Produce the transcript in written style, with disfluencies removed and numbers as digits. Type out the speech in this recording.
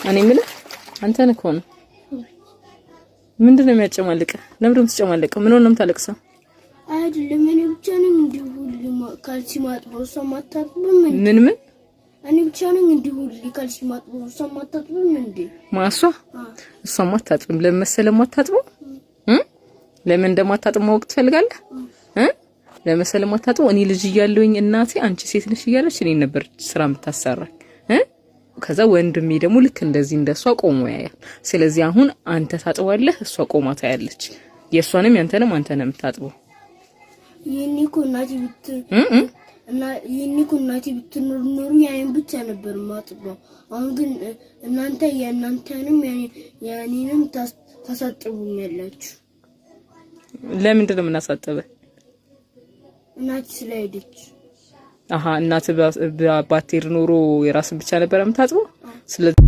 እኔ ምን አንተ ነህ ኮን ምንድነው የሚያጨማልቅ? ለምን ትጨማለቅ? ምን ሆነም ታለቅሰው? አይደለም እኔ ብቻ ነኝ እንዲሁ ካልሲ ማጥበው ሰማታጥብም እንዴ? ምን እኔ ብቻ ነኝ እንዲሁ ካልሲ ማጥበው ሰማታጥብም እንዴ? ማሷ እሷማ አታጥብም። ለምን መሰለህ ማታጥበው? ለምን እንደማታጥብ ማወቅ ትፈልጋለህ? ለምን ማታጥበው? እኔ ልጅ እያለሁኝ እናቴ አንቺ ሴት ነሽ እያለች እኔ ነበር ስራ የምታሰራኝ። ከዛ ወንድሜ ደግሞ ልክ እንደዚህ እንደሷ ቆሞ ያያል። ስለዚህ አሁን አንተ ታጥባለህ፣ እሷ ቆማ ታያለች። የሷንም ያንተንም አንተ ነው የምታጥበው። ይሄኒኮ እናቴ ብትኖር ያኔን ብቻ ነበር ማጥበው። አሁን ግን እናንተ የእናንተንም ያኔንም ታሳጥቡኛላችሁ። ለምንድን ነው የምናሳጥበው? እናቴ ስለሄደች። እናት ባትሄድ ኖሮ የራስን ብቻ ነበር የምታጥበው። ስለዚህ